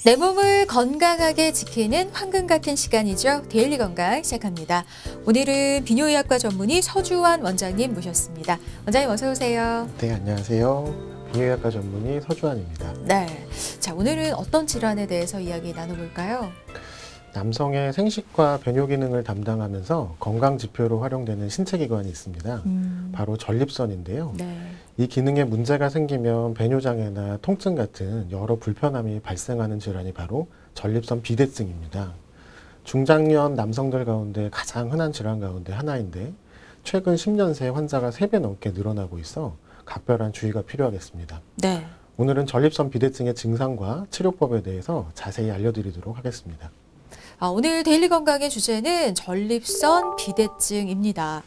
내 몸을 건강하게 지키는 황금 같은 시간이죠. 데일리 건강 시작합니다. 오늘은 비뇨의학과 전문의 서주환 원장님 모셨습니다. 원장님 어서 오세요. 네, 안녕하세요. 비뇨의학과 전문의 서주환입니다. 네, 자 오늘은 어떤 질환에 대해서 이야기 나눠볼까요? 남성의 생식과 변효 기능을 담당하면서 건강 지표로 활용되는 신체 기관이 있습니다. 바로 전립선인데요. 네. 이 기능에 문제가 생기면 배뇨장애나 통증 같은 여러 불편함이 발생하는 질환이 바로 전립선 비대증입니다. 중장년 남성들 가운데 가장 흔한 질환 가운데 하나인데 최근 10년 새 환자가 3배 넘게 늘어나고 있어 각별한 주의가 필요하겠습니다. 네. 오늘은 전립선 비대증의 증상과 치료법에 대해서 자세히 알려드리도록 하겠습니다. 오늘 데일리 건강의 주제는 전립선 비대증입니다.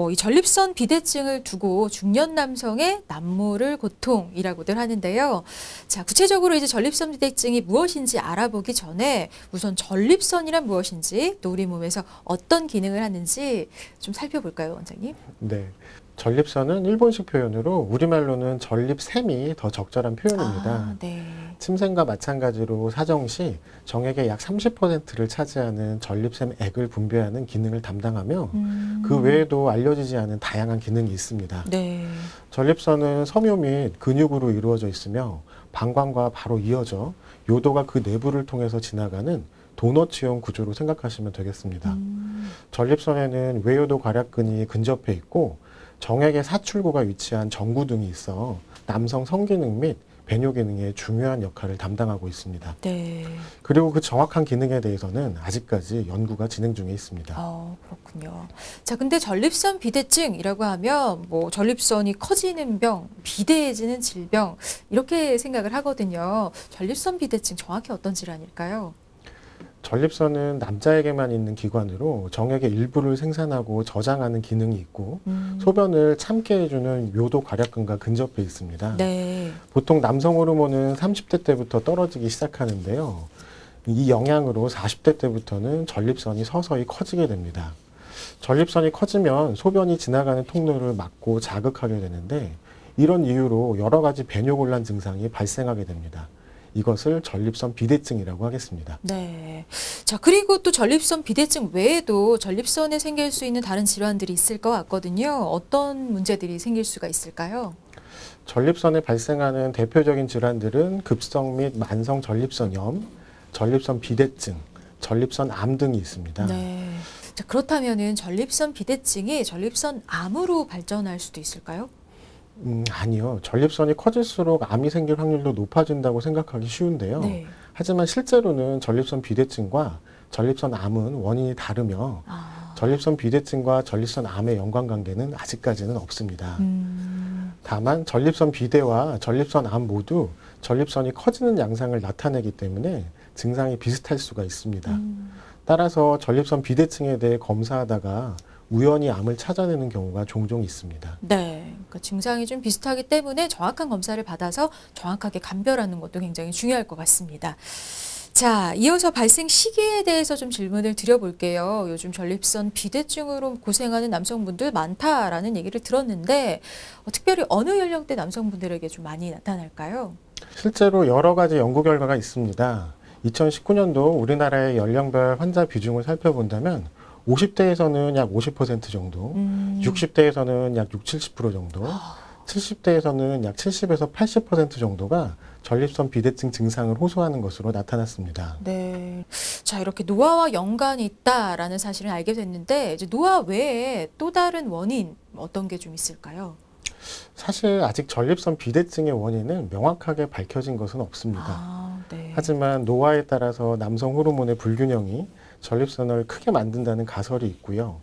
이 전립선 비대증을 두고 중년 남성의 남모를 고통이라고들 하는데요. 자, 구체적으로 이제 전립선 비대증이 무엇인지 알아보기 전에 우선 전립선이란 무엇인지 또 우리 몸에서 어떤 기능을 하는지 좀 살펴볼까요, 원장님? 네. 전립선은 일본식 표현으로 우리말로는 전립샘이 더 적절한 표현입니다. 네. 침샘과 마찬가지로 사정 시 정액의 약 30%를 차지하는 전립샘액을 분비하는 기능을 담당하며 그 외에도 알려지지 않은 다양한 기능이 있습니다. 네. 전립선은 섬유 및 근육으로 이루어져 있으며 방광과 바로 이어져 요도가 그 내부를 통해서 지나가는 도너츠형 구조로 생각하시면 되겠습니다. 전립선에는 외요도 괄약근이 근접해 있고 정액의 사출구가 위치한 정구등이 있어 남성 성기능 및 배뇨 기능에 중요한 역할을 담당하고 있습니다. 네. 그리고 그 정확한 기능에 대해서는 아직까지 연구가 진행 중에 있습니다. 그렇군요. 자, 근데 전립선 비대증이라고 하면 뭐 전립선이 커지는 병, 비대해지는 질병 이렇게 생각을 하거든요. 전립선 비대증 정확히 어떤 질환일까요? 전립선은 남자에게만 있는 기관으로 정액의 일부를 생산하고 저장하는 기능이 있고 소변을 참게 해주는 요도 괄약근과 근접해 있습니다. 네. 보통 남성 호르몬은 30대 때부터 떨어지기 시작하는데요. 이 영향으로 40대 때부터는 전립선이 서서히 커지게 됩니다. 전립선이 커지면 소변이 지나가는 통로를 막고 자극하게 되는데 이런 이유로 여러 가지 배뇨곤란 증상이 발생하게 됩니다. 이것을 전립선 비대증이라고 하겠습니다. 네. 자, 그리고 또 전립선 비대증 외에도 전립선에 생길 수 있는 다른 질환들이 있을 것 같거든요. 어떤 문제들이 생길 수가 있을까요? 전립선에 발생하는 대표적인 질환들은 급성 및 만성 전립선염, 전립선 비대증, 전립선 암 등이 있습니다. 네. 자, 그렇다면은 전립선 비대증이 전립선 암으로 발전할 수도 있을까요? 아니요. 전립선이 커질수록 암이 생길 확률도 높아진다고 생각하기 쉬운데요. 네. 하지만 실제로는 전립선 비대증과 전립선 암은 원인이 다르며 전립선 비대증과 전립선 암의 연관관계는 아직까지는 없습니다. 다만 전립선 비대와 전립선 암 모두 전립선이 커지는 양상을 나타내기 때문에 증상이 비슷할 수가 있습니다. 따라서 전립선 비대증에 대해 검사하다가 우연히 암을 찾아내는 경우가 종종 있습니다. 네, 그러니까 증상이 좀 비슷하기 때문에 정확한 검사를 받아서 정확하게 감별하는 것도 굉장히 중요할 것 같습니다. 자, 이어서 발생 시기에 대해서 좀 질문을 드려볼게요. 요즘 전립선 비대증으로 고생하는 남성분들 많다라는 얘기를 들었는데 특별히 어느 연령대 남성분들에게 좀 많이 나타날까요? 실제로 여러 가지 연구 결과가 있습니다. 2019년도 우리나라의 연령별 환자 비중을 살펴본다면 50대에서는 약 50% 정도, 60대에서는 약 60, 70% 정도, 70대에서는 약 70에서 80% 정도가 전립선 비대증 증상을 호소하는 것으로 나타났습니다. 네. 자, 이렇게 노화와 연관이 있다라는 사실을 알게 됐는데 이제 노화 외에 또 다른 원인 어떤 게 좀 있을까요? 사실 아직 전립선 비대증의 원인은 명확하게 밝혀진 것은 없습니다. 네. 하지만 노화에 따라서 남성 호르몬의 불균형이 전립선을 크게 만든다는 가설이 있고요.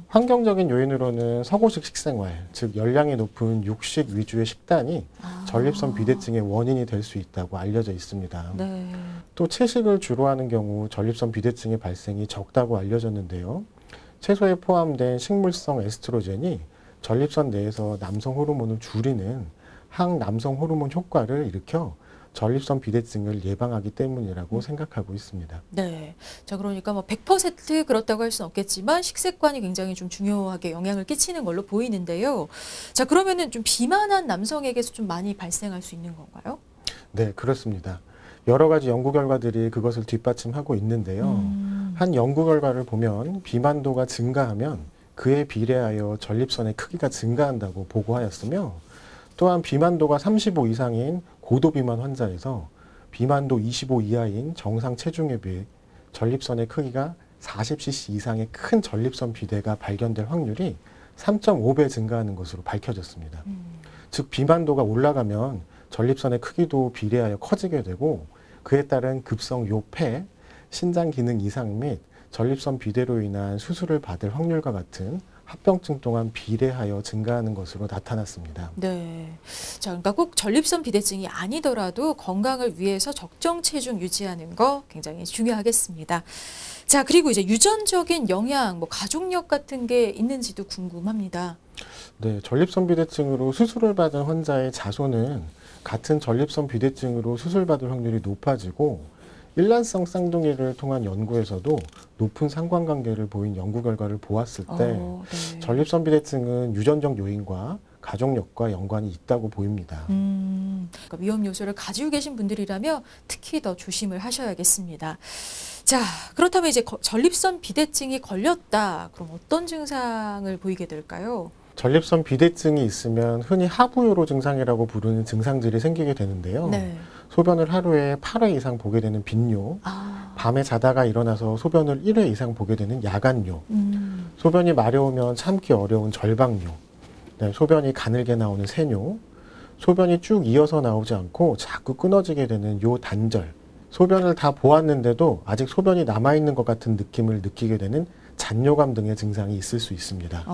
환경적인 요인으로는 서구식 식생활, 즉 열량이 높은 육식 위주의 식단이 전립선 비대증의 원인이 될 수 있다고 알려져 있습니다. 네. 또 채식을 주로 하는 경우 전립선 비대증의 발생이 적다고 알려졌는데요. 채소에 포함된 식물성 에스트로겐이 전립선 내에서 남성 호르몬을 줄이는 항남성 호르몬 효과를 일으켜 전립선 비대증을 예방하기 때문이라고 생각하고 있습니다. 네. 자, 그러니까 뭐 100% 그렇다고 할 수는 없겠지만 식습관이 굉장히 좀 중요하게 영향을 끼치는 걸로 보이는데요. 자, 그러면은 좀 비만한 남성에게서 좀 많이 발생할 수 있는 건가요? 네, 그렇습니다. 여러 가지 연구 결과들이 그것을 뒷받침하고 있는데요. 한 연구 결과를 보면 비만도가 증가하면 그에 비례하여 전립선의 크기가 증가한다고 보고하였으며, 또한 비만도가 35 이상인 고도 비만 환자에서 비만도 25 이하인 정상 체중에 비해 전립선의 크기가 40cc 이상의 큰 전립선 비대가 발견될 확률이 3.5배 증가하는 것으로 밝혀졌습니다. 즉 비만도가 올라가면 전립선의 크기도 비례하여 커지게 되고, 그에 따른 급성 요폐, 신장 기능 이상 및 전립선 비대로 인한 수술을 받을 확률과 같은 합병증 또한 비례하여 증가하는 것으로 나타났습니다. 네. 자, 그러니까 꼭 전립선 비대증이 아니더라도 건강을 위해서 적정 체중 유지하는 거 굉장히 중요하겠습니다. 자, 그리고 이제 유전적인 영향, 뭐 가족력 같은 게 있는지도 궁금합니다. 네, 전립선 비대증으로 수술을 받은 환자의 자손은 같은 전립선 비대증으로 수술받을 확률이 높아지고, 일란성 쌍둥이를 통한 연구에서도 높은 상관관계를 보인 연구 결과를 보았을 때 네. 전립선 비대증은 유전적 요인과 가족력과 연관이 있다고 보입니다. 그러니까 위험 요소를 가지고 계신 분들이라면 특히 더 조심을 하셔야겠습니다. 자, 그렇다면 이제 전립선 비대증이 걸렸다. 그럼 어떤 증상을 보이게 될까요? 전립선 비대증이 있으면 흔히 하부요로 증상이라고 부르는 증상들이 생기게 되는데요. 네. 소변을 하루에 8회 이상 보게 되는 빈뇨, 밤에 자다가 일어나서 소변을 1회 이상 보게 되는 야간뇨, 소변이 마려우면 참기 어려운 절박뇨, 네, 소변이 가늘게 나오는 세뇨, 소변이 쭉 이어서 나오지 않고 자꾸 끊어지게 되는 요단절, 소변을 다 보았는데도 아직 소변이 남아있는 것 같은 느낌을 느끼게 되는 잔뇨감 등의 증상이 있을 수 있습니다.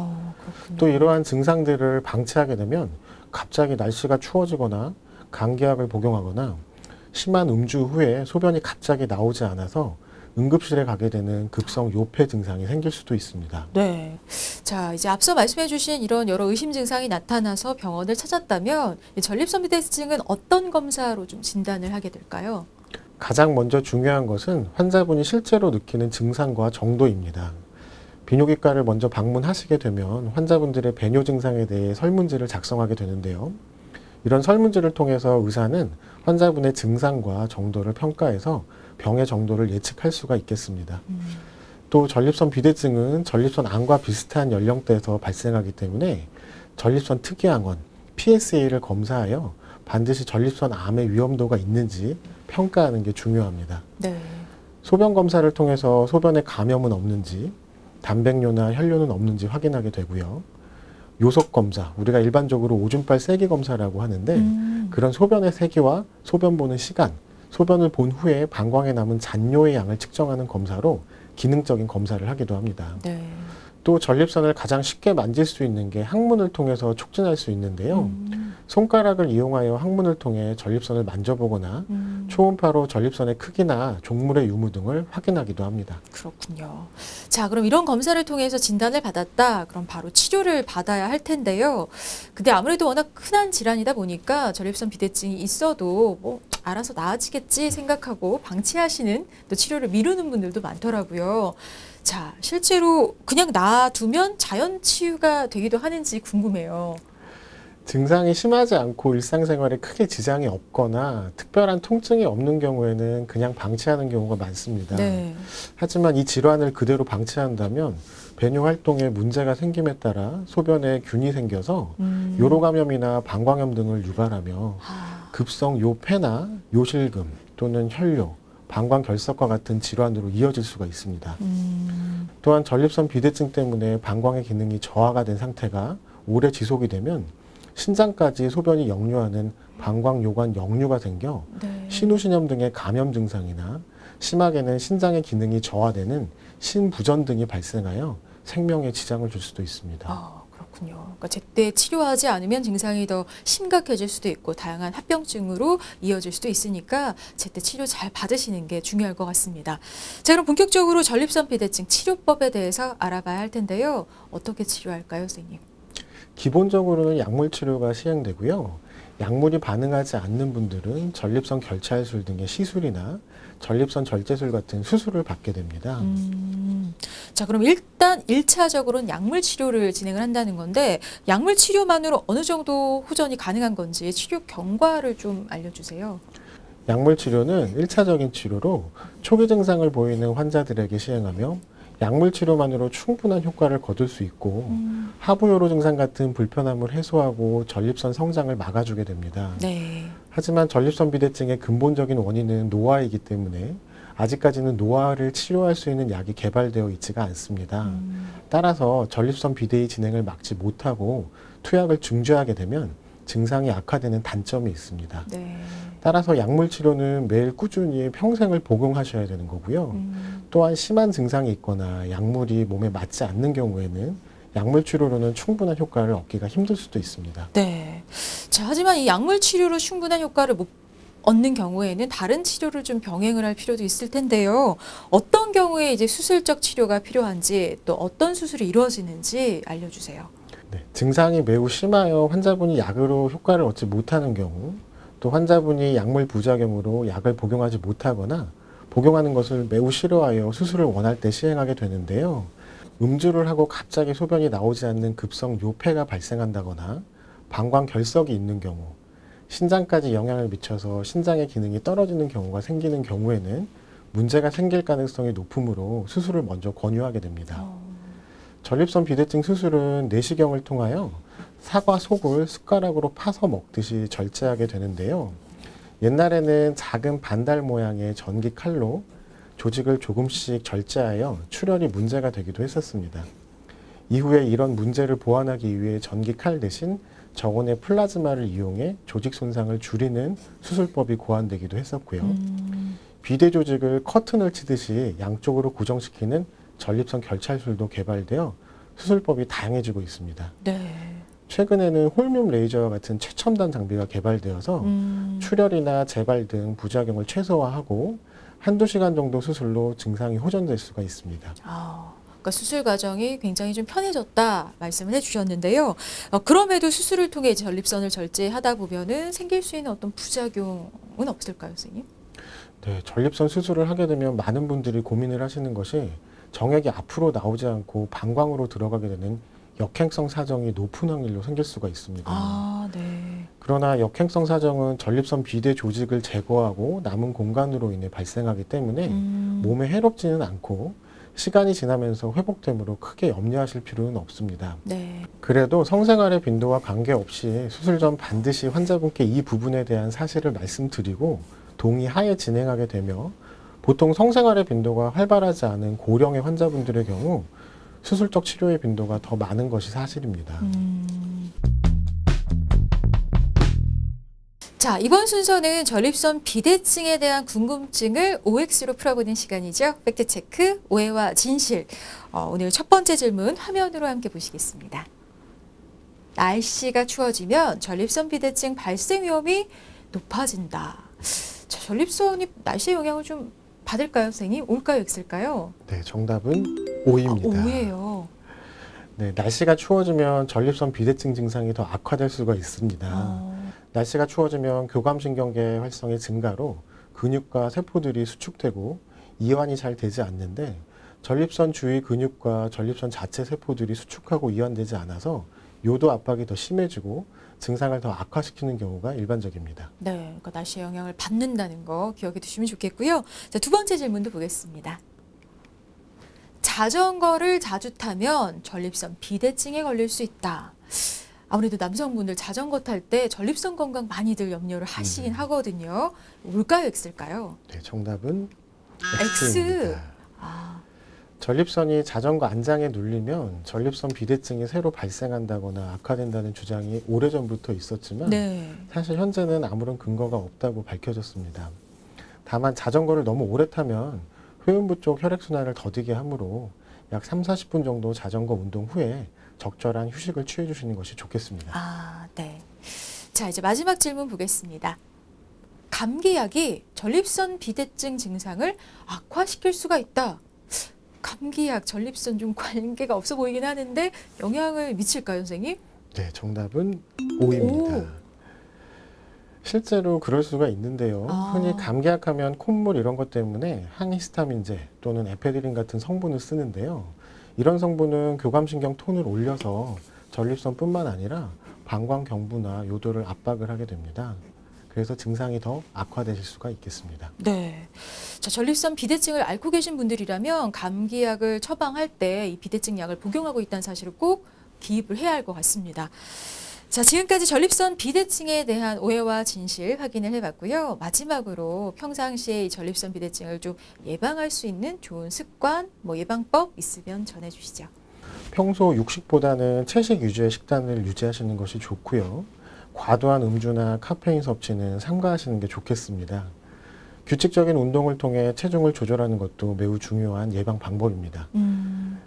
또 이러한 증상들을 방치하게 되면 갑자기 날씨가 추워지거나 감기약을 복용하거나 심한 음주 후에 소변이 갑자기 나오지 않아서 응급실에 가게 되는 급성 요폐 증상이 생길 수도 있습니다. 네. 자, 이제 앞서 말씀해 주신 이런 여러 의심 증상이 나타나서 병원을 찾았다면 이 전립선 비대증은 어떤 검사로 좀 진단을 하게 될까요? 가장 먼저 중요한 것은 환자분이 실제로 느끼는 증상과 정도입니다. 비뇨기과를 먼저 방문하시게 되면 환자분들의 배뇨 증상에 대해 설문지를 작성하게 되는데요. 이런 설문지를 통해서 의사는 환자분의 증상과 정도를 평가해서 병의 정도를 예측할 수가 있겠습니다. 또 전립선 비대증은 전립선 암과 비슷한 연령대에서 발생하기 때문에 전립선 특이항원 PSA를 검사하여 반드시 전립선 암의 위험도가 있는지 평가하는 게 중요합니다. 네. 소변 검사를 통해서 소변에 감염은 없는지, 단백뇨나 혈뇨는 없는지 확인하게 되고요. 요속 검사, 우리가 일반적으로 오줌발 세기 검사라고 하는데 그런 소변의 세기와 소변 보는 시간, 소변을 본 후에 방광에 남은 잔뇨의 양을 측정하는 검사로 기능적인 검사를 하기도 합니다. 네. 또 전립선을 가장 쉽게 만질 수 있는 게 항문을 통해서 촉진할 수 있는데요. 손가락을 이용하여 항문을 통해 전립선을 만져보거나 초음파로 전립선의 크기나 종물의 유무 등을 확인하기도 합니다. 그렇군요. 자, 그럼 이런 검사를 통해서 진단을 받았다. 그럼 바로 치료를 받아야 할 텐데요. 근데 아무래도 워낙 흔한 질환이다 보니까 전립선 비대증이 있어도 뭐 알아서 나아지겠지 생각하고 방치하시는, 또 치료를 미루는 분들도 많더라고요. 자, 실제로 그냥 놔두면 자연 치유가 되기도 하는지 궁금해요. 증상이 심하지 않고 일상생활에 크게 지장이 없거나 특별한 통증이 없는 경우에는 그냥 방치하는 경우가 많습니다. 네. 하지만 이 질환을 그대로 방치한다면 배뇨 활동에 문제가 생김에 따라 소변에 균이 생겨서 요로감염이나 방광염 등을 유발하며 급성 요폐나 요실금 또는 혈뇨, 방광결석과 같은 질환으로 이어질 수가 있습니다. 또한 전립선 비대증 때문에 방광의 기능이 저하가 된 상태가 오래 지속이 되면 신장까지 소변이 역류하는 방광요관 역류가 생겨 신우신염 등의 감염 증상이나 심하게는 신장의 기능이 저하되는 신부전 등이 발생하여 생명에 지장을 줄 수도 있습니다. 그렇군요. 그러니까 제때 치료하지 않으면 증상이 더 심각해질 수도 있고 다양한 합병증으로 이어질 수도 있으니까 제때 치료 잘 받으시는 게 중요할 것 같습니다. 자, 그럼 본격적으로 전립선 비대증 치료법에 대해서 알아봐야 할 텐데요. 어떻게 치료할까요, 선생님? 기본적으로는 약물 치료가 시행되고요. 약물이 반응하지 않는 분들은 전립선 결찰술 등의 시술이나 전립선 절제술 같은 수술을 받게 됩니다. 자, 그럼 일단 1차적으로는 약물 치료를 진행을 한다는 건데 약물 치료만으로 어느 정도 호전이 가능한 건지 치료 경과를 좀 알려주세요. 약물 치료는 1차적인 치료로 초기 증상을 보이는 환자들에게 시행하며 약물 치료만으로 충분한 효과를 거둘 수 있고 하부요로 증상 같은 불편함을 해소하고 전립선 성장을 막아주게 됩니다. 네. 하지만 전립선 비대증의 근본적인 원인은 노화이기 때문에 아직까지는 노화를 치료할 수 있는 약이 개발되어 있지가 않습니다. 따라서 전립선 비대의 진행을 막지 못하고 투약을 중지하게 되면 증상이 악화되는 단점이 있습니다. 네. 따라서 약물 치료는 매일 꾸준히 평생을 복용하셔야 되는 거고요. 또한 심한 증상이 있거나 약물이 몸에 맞지 않는 경우에는 약물 치료로는 충분한 효과를 얻기가 힘들 수도 있습니다. 네. 자, 하지만 이 약물 치료로 충분한 효과를 못 얻는 경우에는 다른 치료를 좀 병행을 할 필요도 있을 텐데요. 어떤 경우에 이제 수술적 치료가 필요한지 또 어떤 수술이 이루어지는지 알려주세요. 네, 증상이 매우 심하여 환자분이 약으로 효과를 얻지 못하는 경우, 또 환자분이 약물 부작용으로 약을 복용하지 못하거나 복용하는 것을 매우 싫어하여 수술을 원할 때 시행하게 되는데요. 음주를 하고 갑자기 소변이 나오지 않는 급성 요폐가 발생한다거나 방광 결석이 있는 경우, 신장까지 영향을 미쳐서 신장의 기능이 떨어지는 경우가 생기는 경우에는 문제가 생길 가능성이 높으므로 수술을 먼저 권유하게 됩니다. 전립선 비대증 수술은 내시경을 통하여 사과 속을 숟가락으로 파서 먹듯이 절제하게 되는데요. 옛날에는 작은 반달 모양의 전기 칼로 조직을 조금씩 절제하여 출혈이 문제가 되기도 했었습니다. 이후에 이런 문제를 보완하기 위해 전기 칼 대신 저온의 플라즈마를 이용해 조직 손상을 줄이는 수술법이 고안되기도 했었고요. 비대 조직을 커튼을 치듯이 양쪽으로 고정시키는 전립선 결찰술도 개발되어 수술법이 다양해지고 있습니다. 네. 최근에는 홀뮴 레이저와 같은 최첨단 장비가 개발되어서 출혈이나 재발 등 부작용을 최소화하고 한두 시간 정도 수술로 증상이 호전될 수가 있습니다. 그러니까 수술 과정이 굉장히 좀 편해졌다 말씀을 해주셨는데요. 그럼에도 수술을 통해 전립선을 절제하다 보면은 생길 수 있는 어떤 부작용은 없을까요, 선생님? 네, 전립선 수술을 하게 되면 많은 분들이 고민을 하시는 것이 정액이 앞으로 나오지 않고 방광으로 들어가게 되는 역행성 사정이 높은 확률로 생길 수가 있습니다. 네. 그러나 역행성 사정은 전립선 비대 조직을 제거하고 남은 공간으로 인해 발생하기 때문에 몸에 해롭지는 않고 시간이 지나면서 회복되므로 크게 염려하실 필요는 없습니다. 네. 그래도 성생활의 빈도와 관계없이 수술 전 반드시 환자분께 이 부분에 대한 사실을 말씀드리고 동의하에 진행하게 되며 보통 성생활의 빈도가 활발하지 않은 고령의 환자분들의 경우 수술적 치료의 빈도가 더 많은 것이 사실입니다. 자, 이번 순서는 전립선 비대증에 대한 궁금증을 OX로 풀어보는 시간이죠. 팩트체크, 오해와 진실. 오늘 첫 번째 질문 화면으로 함께 보시겠습니다. 날씨가 추워지면 전립선 비대증 발생 위험이 높아진다. 자, 전립선이 날씨의 영향을 좀 받을까요, 선생님? O일까요, X일까요? 네, 정답은 O입니다. O예요. 네, 날씨가 추워지면 전립선 비대증 증상이 더 악화될 수가 있습니다. 날씨가 추워지면 교감신경계 활성의 증가로 근육과 세포들이 수축되고 이완이 잘 되지 않는데 전립선 주위 근육과 전립선 자체 세포들이 수축하고 이완되지 않아서 요도 압박이 더 심해지고 증상을 더 악화시키는 경우가 일반적입니다. 네, 그러니까 날씨의 영향을 받는다는 거 기억해 두시면 좋겠고요. 자, 두 번째 질문도 보겠습니다. 자전거를 자주 타면 전립선 비대증에 걸릴 수 있다. 아무래도 남성분들 자전거 탈 때 전립선 건강 많이들 염려를 하시긴 하거든요. 뭘까요, X일까요? 네, 정답은 X. X입니다. 전립선이 자전거 안장에 눌리면 전립선 비대증이 새로 발생한다거나 악화된다는 주장이 오래전부터 있었지만 네. 사실 현재는 아무런 근거가 없다고 밝혀졌습니다. 다만 자전거를 너무 오래 타면 회음부 쪽 혈액순환을 더디게 하므로 약 30-40분 정도 자전거 운동 후에 적절한 휴식을 취해 주시는 것이 좋겠습니다. 네. 자, 이제 마지막 질문 보겠습니다. 감기약이 전립선 비대증 증상을 악화시킬 수가 있다. 감기약, 전립선 좀 관계가 없어 보이긴 하는데 영향을 미칠까요, 선생님? 네, 정답은 O입니다. 실제로 그럴 수가 있는데요. 흔히 감기약 하면 콧물 이런 것 때문에 항히스타민제 또는 에페드린 같은 성분을 쓰는데요. 이런 성분은 교감신경 톤을 올려서 전립선뿐만 아니라 방광경부나 요도를 압박을 하게 됩니다. 그래서 증상이 더 악화되실 수가 있겠습니다. 네. 자, 전립선 비대증을 앓고 계신 분들이라면 감기약을 처방할 때 이 비대증 약을 복용하고 있다는 사실을 꼭 기입을 해야 할 것 같습니다. 자, 지금까지 전립선 비대증에 대한 오해와 진실 확인을 해봤고요. 마지막으로 평상시에 이 전립선 비대증을 좀 예방할 수 있는 좋은 습관, 예방법 있으면 전해주시죠. 평소 육식보다는 채식 위주의 식단을 유지하시는 것이 좋고요. 과도한 음주나 카페인 섭취는 삼가하시는 게 좋겠습니다. 규칙적인 운동을 통해 체중을 조절하는 것도 매우 중요한 예방 방법입니다.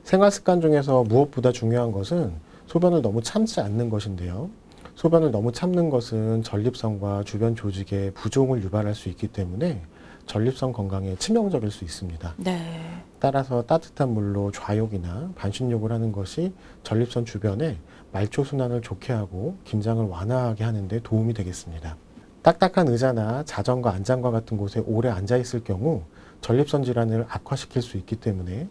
생활 습관 중에서 무엇보다 중요한 것은 소변을 너무 참지 않는 것인데요. 소변을 너무 참는 것은 전립선과 주변 조직에 부종을 유발할 수 있기 때문에 전립선 건강에 치명적일 수 있습니다. 네. 따라서 따뜻한 물로 좌욕이나 반신욕을 하는 것이 전립선 주변에 말초순환을 좋게 하고 긴장을 완화하게 하는 데 도움이 되겠습니다. 딱딱한 의자나 자전거 안장과 같은 곳에 오래 앉아 있을 경우 전립선 질환을 악화시킬 수 있기 때문에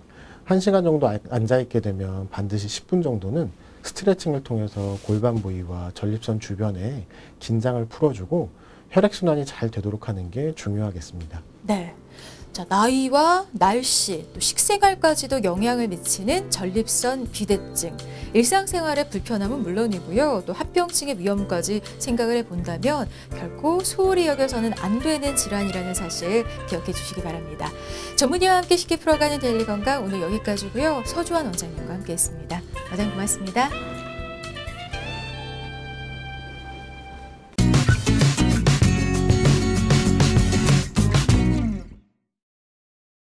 1시간 정도 앉아 있게 되면 반드시 10분 정도는 스트레칭을 통해서 골반 부위와 전립선 주변에 긴장을 풀어주고 혈액순환이 잘 되도록 하는 게 중요하겠습니다. 네. 자, 나이와 날씨, 또 식생활까지도 영향을 미치는 전립선 비대증. 일상생활의 불편함은 물론이고요. 또 합병증의 위험까지 생각을 해본다면 결코 소홀히 여겨서는 안 되는 질환이라는 사실 기억해 주시기 바랍니다. 전문의와 함께 쉽게 풀어가는 데일리 건강 오늘 여기까지고요. 서주환 원장님과 함께했습니다. 원장님 고맙습니다.